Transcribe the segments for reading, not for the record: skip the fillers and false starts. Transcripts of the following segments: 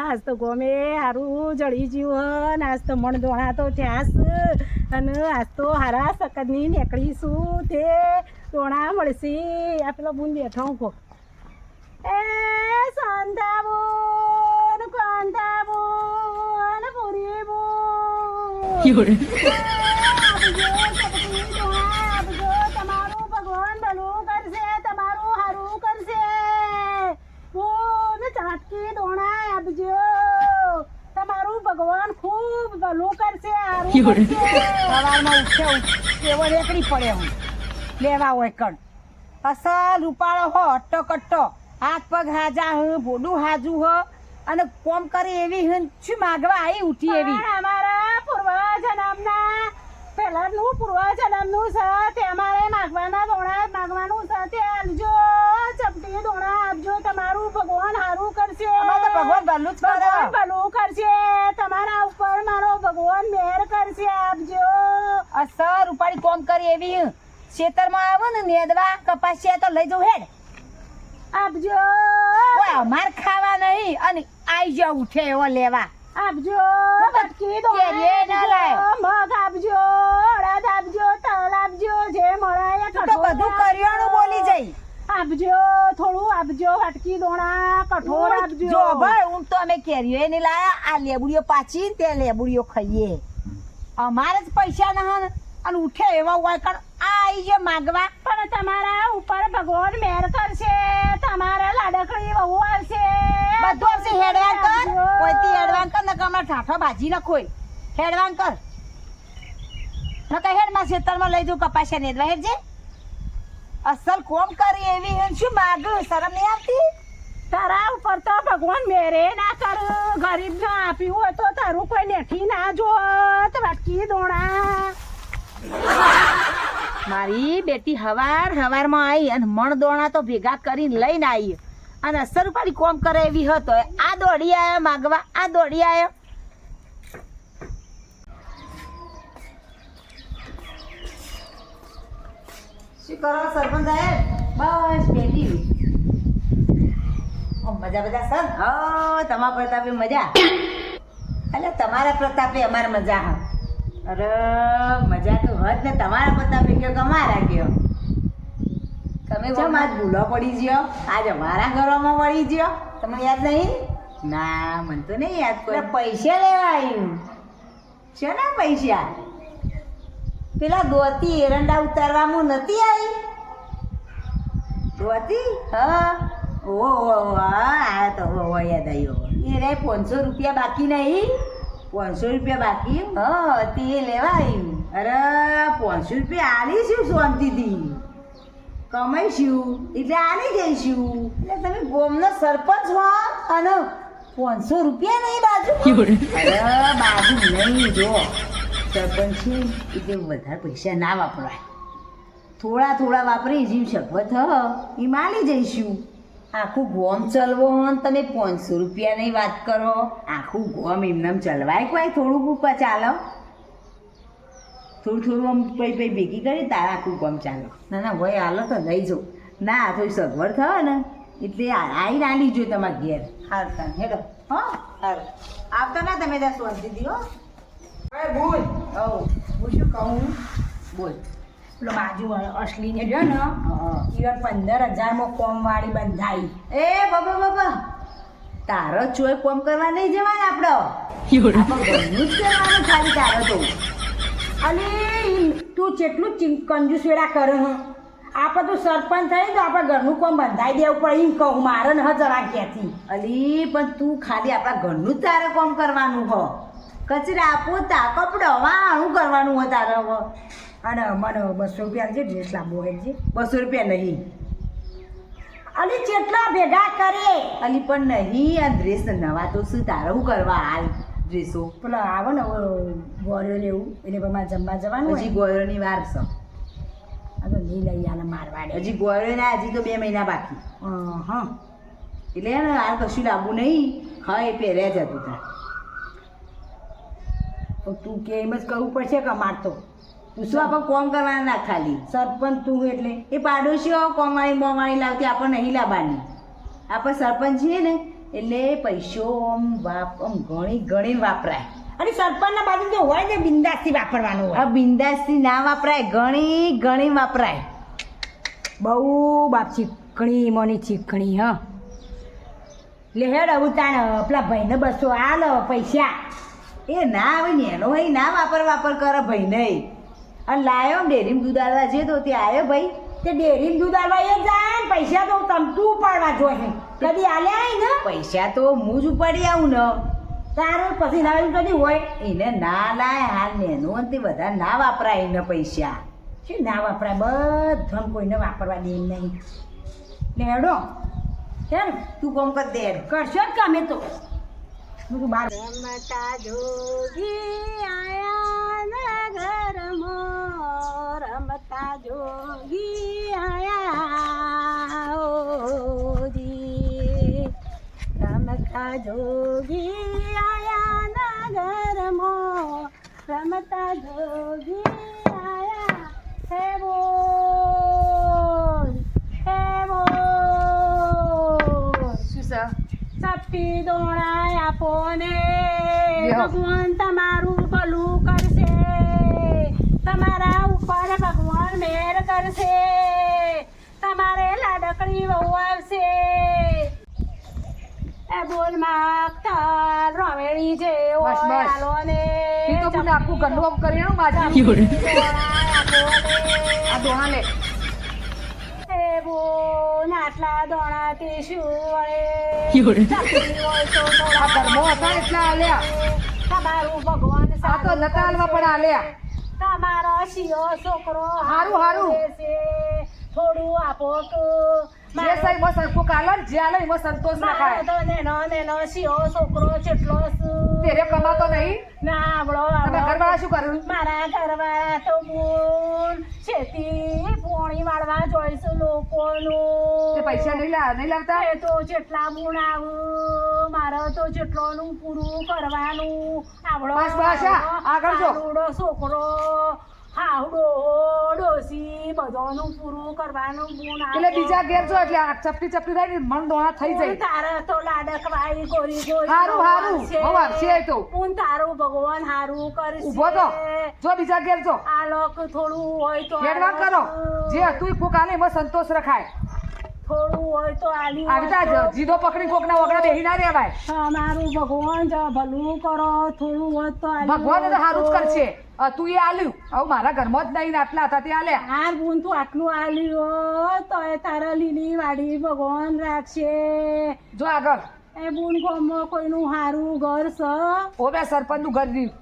આજ તો ગમે હારું જળી જ્યું ને આજ તો મણ દોણા તો થયાસ અને આજ તો હારા સકદની નીકળીશું તે દોણા મળશે આ પેલો બુન બેઠો ઉભો એ સંતાબુન કંતાબુન પૂરી બોલ તમારું ભગવાન ભલું કરશે તમારું હારું કરશે ચાટકી દોણા આપજો તમારું ભગવાન ખૂબ ભલું કરશે સવારમાં ઉઠ્યો એવો રેકડી પડે હું લેવા હોય કણ અસલ રૂપાળો હો અટ્ટો કટ્ટો હાથ પગ હાજા હ ભોડું હાજુ હ અને કોમ કરી એવી શું માગવા આવી ઉઠી એવી અમારા પૂર્વ જન્મના પહેલાનું પૂર્વ જન્મનું છે તે અમારે માગવાના દોણા માગવાનું છે તે આલજો ચપટી દોણા આપજો તમારું ભગવાન હારું કરશે ભગવાન ભલું જ ભગવાન ભલું કરશે તમારા ઉપર મારો ભગવાન મેર કરશે આપજો અસર ઉપાડી કોમ કરી એવી ખેતરમાં આવો ને નેદવા કપાસિયા તો લઈ જવું હેડ આપજો અમાર ખાવા નહીં અને આઈ જાવ ઉઠે એવો લેવા આપજો બટકી દો મગ આપજો અડદ આપજો તલ આપજો જે મળે તો બધું કરિયાણું બોલી જઈ આપજો થોડું આપજો હટકી દોણા કઠોર આપજો જો ભાઈ હું તો અમે કેરીઓ નહીં લાયા આ લેબુડીઓ પાછી તે લેબુડીઓ ખાઈએ અમારે જ પૈસા ના અને ઉઠે એવા હોય કારણ આઈ જે માગવા પણ તમારા ઉપર ભગવાન મેર કરશે તમારા લાડકડી બહુ આવશે બધું આવશે હેડવાન કર કોઈથી હેડવાન કર ને કમર ઠાઠો ભાજી ન ખોઈ હેડવાન કર ન કઈ હેડ માં ખેતરમાં લઈ જઉં કપાસિયા નેદવા હેડજે અસલ કોમ કરી એવી શું માગું શરમ નહીં આવતી તારા ઉપર તો ભગવાન મેરે ના કર ગરીબ ને આપ્યું હોય તો તારું કોઈ નેઠી ના જોત વાટકી દોણા મારી બેટી હવારમાં આવી અને મણ દોણા તો ભેગા કરીને લઈને આવી અને અસર ઉપાડી કોમ કરે એવી હતો આ દોડી આવ્યા માગવા આ દોડી આવ્યો શું કરો સરપંચ સાહેબ બસ બેઠી મજા બધા સર હા તમારા પ્રતાપે મજા એટલે તમારા પ્રતાપે અમારે મજા હા અરે મજા તો હદ ને તમારા પ્રતાપે કયો કે અમારા કયો તમે કેમ આજ ભૂલો પડી ગયો આજ અમારા ઘરોમાં વળી ગયો તમને યાદ નહીં ના મને તો નહીં યાદ કોઈ પૈસા લેવા આવ્યું છે ને પૈસા પેલા દોતી એરંડા ઉતારવામાં નથી આવી દોતી હા ઓ આ તો યાદ આવ્યો એ રે 500 રૂપિયા બાકી નહીં 500 રૂપિયા બાકી હા તે લેવા આવ્યું અરે 500 રૂપિયા આલીશું શાંતિથી કમાઈશું એટલે આલી જઈશું એટલે તમે ગોમનો સરપંચ હો અને 500 રૂપિયા નહીં બાજુ અરે બાજુ નહીં જો સરપંચ છે એટલે વધારે પૈસા ના વાપરાય થોડા વાપરી જીવ શકવત એ માલી જઈશું આખું ગોમ ચલવો તમે 500 રૂપિયાની વાત કરો આખું ગોમ એમને ચલવાય કોઈ થોડું ચાલો થોડું આમ પૈ ભેગી કરી તારા આખું ગોમ ચાલો ના ભાઈ હાલો તો લઈ જાઉં ના થોડી સગવડ થયો ને એટલે આવીને આલી જો તમારા ઘેર હારતા હેડો હા હાર આવતા ના તમે ત્યાં શાંતિ દીધો બોલ હું શું કહું બોલ પેલો બાજુ અસલીને જો ને ઈવન 15,000માં કોમવાળી બંધાઈ એ બાબા તારો ચોય કોમ કરવા નહીં જવાય આપણો ઘરનું જ કરવાનું ખાલી તારો તો અલી તું જેટલું કંજૂસ વેળા કરે હ આપણે તું સરપંચ થઈ તો આપણે ઘરનું કોમ બંધાઈ દેવું પડે એમ કહું મારે ને જરા ક્યાંથી અલી પણ તું ખાલી આપણા ઘરનું જ તારે કોમ કરવાનું હો કચરા પોતા કપડો વાળું કરવાનું હોય તારે હવે અને મને 200 રૂપિયા જે ડ્રેસ લાવવો હોય છે 200 રૂપિયા નહીં અલી કેટલા ભેગા કરે અલી પણ નહીં આ ડ્રેસ નવા તો શું તારે શું કરવા હાલ ડ્રેસો પેલા આવે ને ગોળ્યો ને એવું એટલે પણ મારે જમવા જવાનું હજી ગોળ્યોની વાર છે આ તો નહીં લઈ આલે મારવાડે હજી ગોળ્યો ના હજી તો 2 મહિના બાકી હા એટલે ને આ કશું લાવવું નહીં હા એ પહેર્યા જ હતું તાર તો તું કે એમ જ કરવું પડશે કે મારતો શું આપણે કોમ કરવાના ના ખાલી સરપંચ તું એટલે એ પાડોશીઓ કોમાણી બોમાણી લાવતી આપણે નહીં લાવવાની આપણે સરપંચ છીએ ને એટલે પૈસો આમ ઘણી ઘણી વાપરાય. અને સરપંચના બાજુ જે હોય ને બિંદાસથી વાપરવાનું હોય. આ બિંદાસથી ના વાપરાય, ઘણી ઘણી વાપરાય. બહુ બાપ ચીકણી મોની ચીકણી હ લે હેડ આવું તાણ પેલા ભાઈને 200 હાલ પૈસા. એ ના આવે ને એનો ભાઈ ના વાપર કરે ભાઈ નહીં. અને લાયો ડેરીમાં દૂધ આલવા છે તો તે આવ્યો ભાઈ. તે ડેરીમાં દૂધ આલવા એ જાય ને પૈસા તો તમતું ઉપાડવા જોઈએ. કદી આલ્યા હોય ને પૈસા તો હું જ ઉપાડી આવું ને. તારે પછી લાવ્યું કદી હોય એને ના લાય હાલ નેનો અને તે બધા ના વાપરાય એને પૈસા. શું ના વપરાય બધા કોઈને વાપરવા દે એમ નહીં. લેડો ચાલ તું કોમ કર દે. કરશો જ કામે તો બધું બાર રમતા જોગી આયા ના ઘરમાં રમતા જોગી આયા ઓજી રમતા જોગી આયા ના ઘરમાં રમતા જોગી આયા હે બોલ શું છે? સપટી દોણા આપો ને બેહો. ભગવાન તમારું ભલું કરશે, તમારા ઉપર ભગવાન મેર કરશે, તમારે લાડકડી વહુ આવશે. એ બોલ માગતા રવેડી છે બસ, બસ. આલો ને એ તો મને આખું ગંડું કરી આવું બાજુ. આ દોણા લે. એ બોલ આટલા દોણા તે શું વળે ચપટી હોય તો થોડા આ ધર્મો હતા એટલા આલ્યા. તમારું ભગવાન આ તો નતા હાલવા પણ આલ્યા. તમારો શિયો છોકરો હારું, હારું. છે થોડું આપો તો જે સહી મો સરખું કાલન જે આલે એમાં સંતોષ મારો રખાય. તો નેનો શિયો છોકરો ચેટલો તેરે કમાતો નહીં. ના આવડો તમે ઘરવાળા શું કર્યું? મારા ઘરવાળા તો બોલ ખેતી પોણી વાળવા જોઈશું તે લોકોનું પૈસા નહીં લાવતા. એ તો જેટલા ગુણ આવું મારે તો જેટલોનું પૂરું કરવાનું આવડો બસ, બસ, હા, આગળ જો. આવડો છોકરો હાવડો ડોસી બધાનું પૂરું કરવાનું ગુણ એટલે બીજા ઘેર જો એટલે આ ચપટી ચપટી થાય ને મન દોણા થઈ જાય. તારે તો લાડકવાઈ ગોરી ગોરી હારું, હારું. હવે આવશે એ તો. હું તારું ભગવાન હારું કરશે. ઊભો તો જો બીજા ઘેર જો. આ લોક થોડું હોય તો હેડવાન કરો. જે હતું એ કોક આલે એમાં સંતોષ રખાય. થોડું હોય તો આલી આવી તા જીદો પકડી કોક ના વગડા બેહી ના રહેવાય. મારું ભગવાન ભલું કરો થોડું હોય તો આલી ભગવાન તો સારું જ કરશે. તું એ આલ્યું હવે મારા ઘરમાં જ નહીં ને આટલા હતા તે આલ્યા. હાર બુન તું આટલું આલ્યું તો એ તારા લીલી વાડી ભગવાન રાખશે. જો આગળ એ બુન ગામમાં કોઈનું હારું ઘર છે ઓ બે સરપંચ નું ઘર રહ્યું.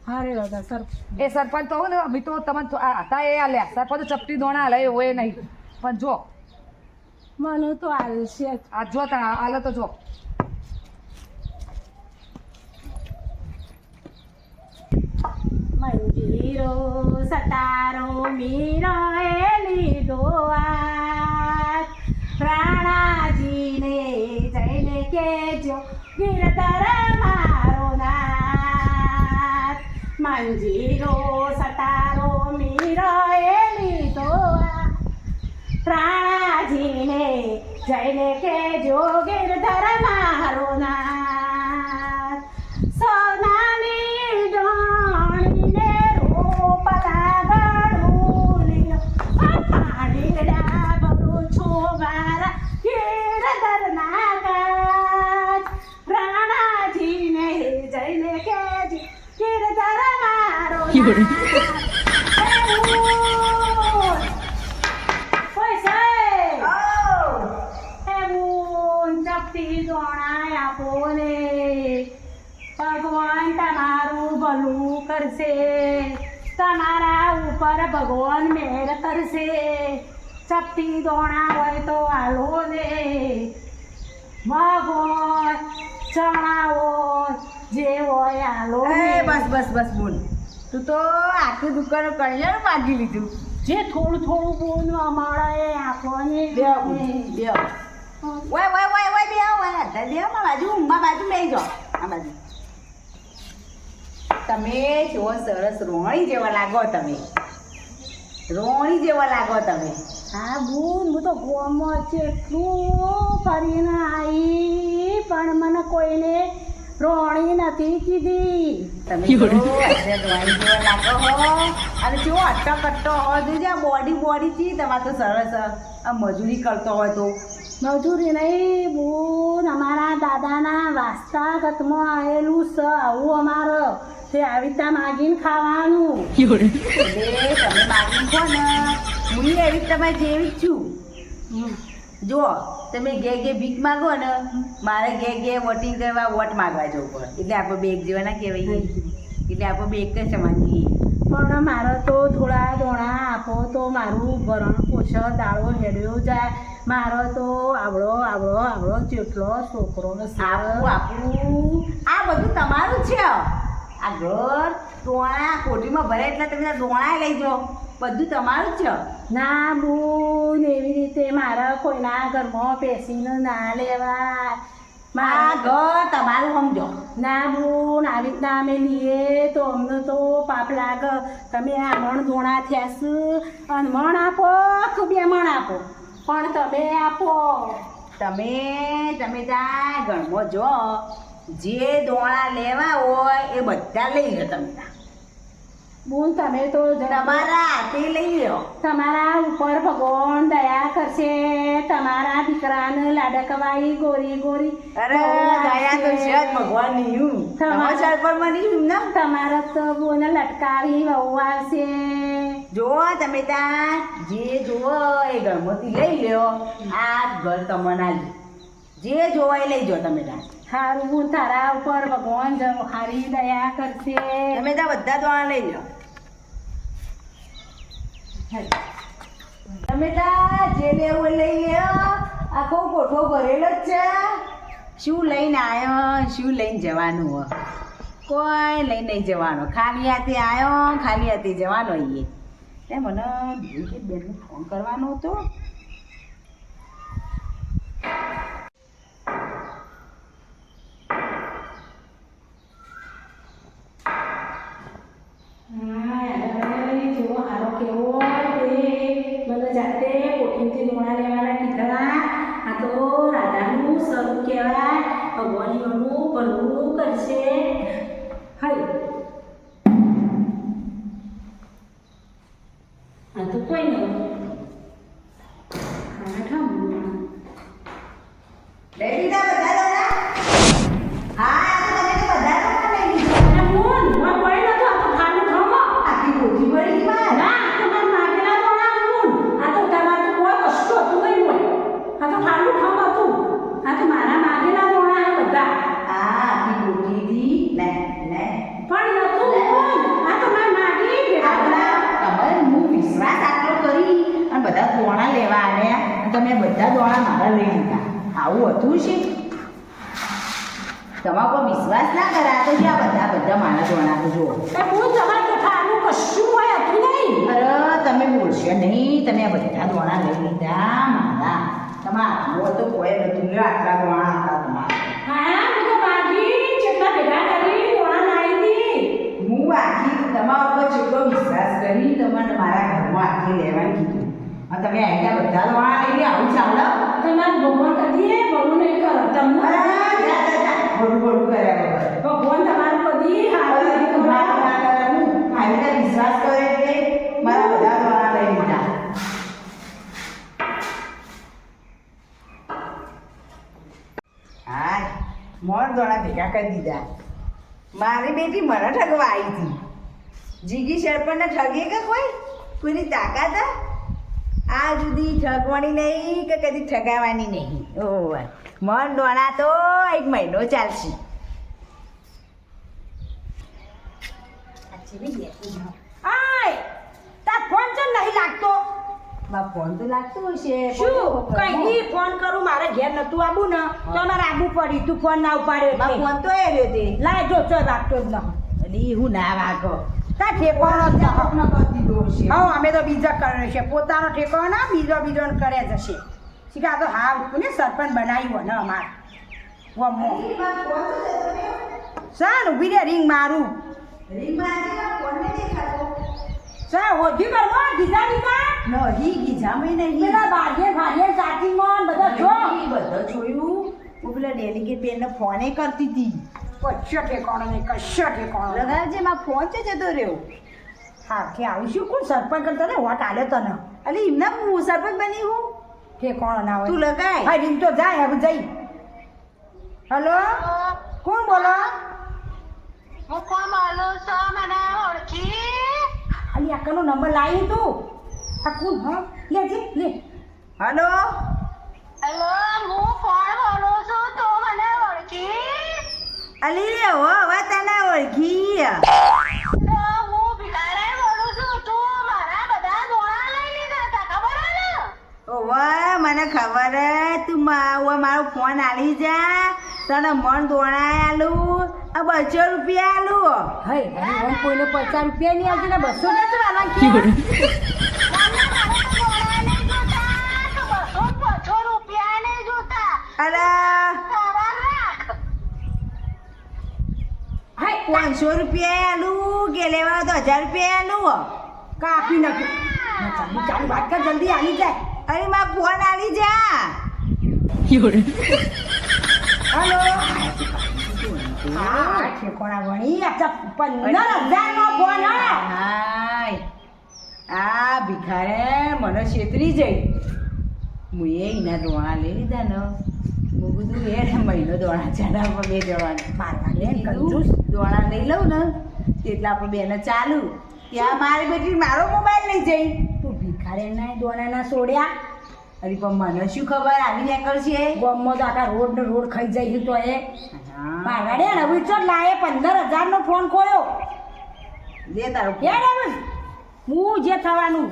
હારે દાદા સર એ સરપંચ તો ને અમે તો તમને હતા એ આલ્યા. સરપંચ તો ચપટી દોણા આલે એ હોય નહીં. પણ જો મને તો આલશે જ. આ જો તા આલે તો જો. મંજીરો સતારો મીરો એ લીધો આજ રાણાજીને જઈને કેજો ગિરધર મારો નાથ. મંજીરો સતારો મીરો એ લીધો આજ રાણાજીને જઈને કેજો ગિરધર મારો નાથ. સોનાની ડોણીને રૂપ લાગણું લીલો પાણીડા ભરું છું મારા ગિરધરના કાજ. રાણાજીને જઈને કેજો ગિરધર મારો નાથ. ભગવાન તમારું ભલું કરશે, તમારા ઉપર ભગવાન મેર કરશે. ચપટી દોણા હોય તો આલો ને મગ હોય ચણા હોય જે હોય આલો ને. બસ બસ બસ બોલ. તું તો આખી દુકાન કરીને માગી લીધું. જે થોડું થોડું બોલ મળે એ આપોને. ઓય ઓય ઓય ઓય બે ઓય દે માં બાજુ ઉમ્મા બાજુ બેહી જાઓ. આ બાજુ તમે જો સરસ રોણી જેવા લાગો. તમે રોણી જેવા લાગો તમે. હા બુન હું તો ગોમાં કેટલું ફરીને આવી પણ મને કોઈને રોણી નથી કીધી. તમે તો આજે ડોહાઈ જેવા લાગો હો અને કેવો અટ્ટો કટ્ટો હોય જોજે આ બોડી થી તમારે તો સરસ આ મજૂરી કરતો હોય તો મજૂરી નહીં બોન, અમારા દાદાના વાસ્તાગતમાં આવેલું છે આવું અમારે. તે આવી રીતના માગીને ખાવાનું. એટલે તમે માગી ખો ને હું એવી તમારે જેવી જ છું. જો તમે ગે ભીખ માગો ને મારે ગે વોટિંગ કરવા વોટ માગવા જવું પડે એટલે આપણે બે એક જેવા ના કહેવાય એટલે આપણે બે એક જ સમાન છીએ. પણ મારે તો થોડા દોણા આપો તો મારું ભરણ પોષણ દાળો હેડ્યો જાય. મારો તો આવડો જેટલો છોકરો આપણું આ બધું તમારું છે. આ ઘર દોણા કોઠીમાં ભરે એટલે તમે દોણા લઈ જાઓ બધું તમારું જ છે. ના બોન, એવી રીતે મારે કોઈના ઘરમાં બેસીને ના લેવાય. આ ઘર તમારું સમજો. ના બોન, આવી રીતના અમે લઈએ તો અમને તો પાપ લાગે. તમે આ મણ દોણા થયા છે અને મણ આપો કે 2 મણ આપો પણ તમે આપો. તમે ત્યાં ઘરમાં જો જે દોણા લેવા હોય એ બધા લઈ લો. તમે બોન તમે તો તમારા હાથે લઈ લો. તમારા ઉપર ભગવાન દયા કરશે. તમારા દીકરાને લાડકવાઈ ગોરી અરે દયા તો છે જ ભગવાનની. હું સમાચાર પર મળી ને તમારે તો બોને લટકાવી વહુ આવશે. જો તમે ત્યાં જે જોવો એ ઘરમાંથી લઈ લો. આ ઘર તમને આલી જે જોવો એ લઈ જાઓ. તમે ત્યાં હારું તારા ઉપર ભગવાન હારી દયા કરશે. તમે ત્યાં બધા દોણા લઈ લો. તમે ત્યાં જે લેવું લઈ લો. આખો કોઠો ભરેલો જ છે. શું લઈને આવ્યો શું લઈને જવાનું હોય કોઈ લઈ નહીં જવાનો. ખાલી હાથે આવ્યો ખાલી હાથે જવાનો. એ મને બેનને ફોન કરવાનો હતો. જાતે પોતીથી દોણા લેવાના કીધા. આ તો રાધાનું સ્વરૂપ કહેવાય. ભગવાનીઓનું ભલું કરશે. હાય આ તો કોઈ નહીં. લઈ લીધા બધા દોણા? હા તમે તો બધા દોણા લઈ લીધા. મોન કોઈ નતો. આ તો ખાલી ખાવા આખી કોઠી ભરી ગઈ. ના તમારે માગેલા દોણા મોન. આ તો તમારે તો કોઈ કશું હતું નહીં હોય. આ તો ખાલી ખાવા હતું. આ તો મારા માગેલા દોણા આ બધા. આ આખી કોઠીથી લે પણ નતું મોન. આ તો મેં માગી આપણા તમારે હું વિશ્વાસ આટલો કરી અને બધા દોણા લેવા આવ્યા અને તમે બધા દોણા મારા લઈ લીધા. આવું હતું છે? તમારા પર વિશ્વાસ ના કરા તો આ બધા મારા દોણા તો જુઓ. હું તમારે તો ખાનું કશું હોય હતું નહીં. અરે તમે બોલશો નહીં. તમે આ બધા દોણા લઈ લીધા મારા. તમારા હાથમાં તો કોઈ નતું. લ્યો આટલા દોણા હતા તમારા. હા હું તો માગી જેટલા ભેગા કરી દોણા લાવી હતી. હું આખી તમારા ઉપર જેટલો વિશ્વાસ કરી તમને મારા ઘરમાં આખી લેવાનું કીધું અને તમે અહીંયા બધા દોણા લઈને આવું ચાલો. તમારે ભગવાન કદી ભલું નહીં કરો. તમને બડું કર્યા વગર ભગવાન તમારું કદી વિશ્વાસ કરે એટલે મારા બધા દોણા લઈ લીધા. હા મોર દોણા ભેગા કરી દીધા. મારી બેટી મને ઠગવા આવી હતી. જીગી સરપંચને ઠગે કે કોઈની તાકાત આ જુદી ઠગવાની નહીં કે કદી ઠગાવાની નહીં. ઓહ મન દોણા તો 1 મહિનો ચાલશે. આય તાર ફોન ચમ નહીં લાગતો. બા ફોન તો લાગતો હશે. શું કઈ ફોન કરું મારે ઘેર નતું આવું ને તો અમારે આબુ પડી. તું ફોન ના ઉપાડ્યો બા ફોન તો એ રહ્યો તે લાય જો ચો લાગતો જ ન. અલી હું ના વાગો. તા ઠેકાણો જ ન. આપનો કરી દીધો હશે. હા અમે તો બીજા કરે છે. પોતાનો ઠેકાણો ના બીજો કરે જશે. શીખા તો હા કોને સરપંચ બનાવ્યો ને અમારે વમો સાન ઉભી રે રિંગ મારું. સા હોજી કરવા ગીજા ગીજા નહીં ગીજામાં નહીં. પેલા ભાગે સાચી માં બધા જો બધા જોયું હું પેલા ડેલિકેટ બેનને ફોને કરતી હતી. કશો ઠેકાણો નહીં, કશો ઠેકાણો નહીં. લગાવજે, મારો ફોન છે જતો રહ્યો. હા કે આવીશું કોણ સરપંચ કરતા ને વોટ આલ્યો તને અલી એમના હું સરપંચ બની હું. ઠેકાણો ના તું હોય. લગાય. હા રીમ તો જાય હવે જઈ. હલો કોણ બોલો? હું કોણ બોલું છું? મને ઓળખી? અલી આકાનો નંબર લાવી તું. આ કોણ? હા લેજે લે. હલો. હેલો, હું કોણ બોલું છું? તું મને ઓળખી? અલી રે હવે તને ઓળખી. તો હું ભિખારી બોલું છું. તું મારા બધા દોણા લઈ લીધા હતા, ખબર હે ને? ઓવે મને ખબર હે. તું મારો ફોન આલી જા, તને મન દોણાય આલું, આ 200 રૂપિયા આલું. હે અરે ઓમ કોઈને 50 રૂપિયા નહીં આવતી ને 200 ને તો આલા કે મને મારા દોણા નહીં જોતા. તો 200 રૂપિયા નહીં જોતા. અરે તારા રાખ. હે 500 રૂપિયા આલું કે લેવા તો 1000 રૂપિયા આલું. કાપી નાખી. ચાલી ચાલી વાત કર જલ્દી આલી જાય. અરે મારો ફોન આલી જા. હલો હા ઠેકોણા વણી આ 15,000 નો ફોન હા. હાય આ ભિખારે મને છેતરી જઈ. હું એના દોણા લઈ લીધા ને, હું કીધું એ મહિનો દોણા ચાલે આપણે 2 જણા મારવા દે ને કંજૂસ. દોણા લઈ લઉં ને એટલે આપણે બેને ચાલુ ત્યાં મારી બેટી મારો મોબાઈલ લઈ જઈ. તું ભિખારી ના દોના છોડ્યા અરે પણ મને શું ખબર આવી નીકળશે. ગમો તો આખા રોડ ને રોડ ખાઈ જાય છે તો એ હા. મારવાડે ને હવે ચો લાયે 15,000 નો ફોન ખોયો દે તારો યાર હવે હું જે થવાનું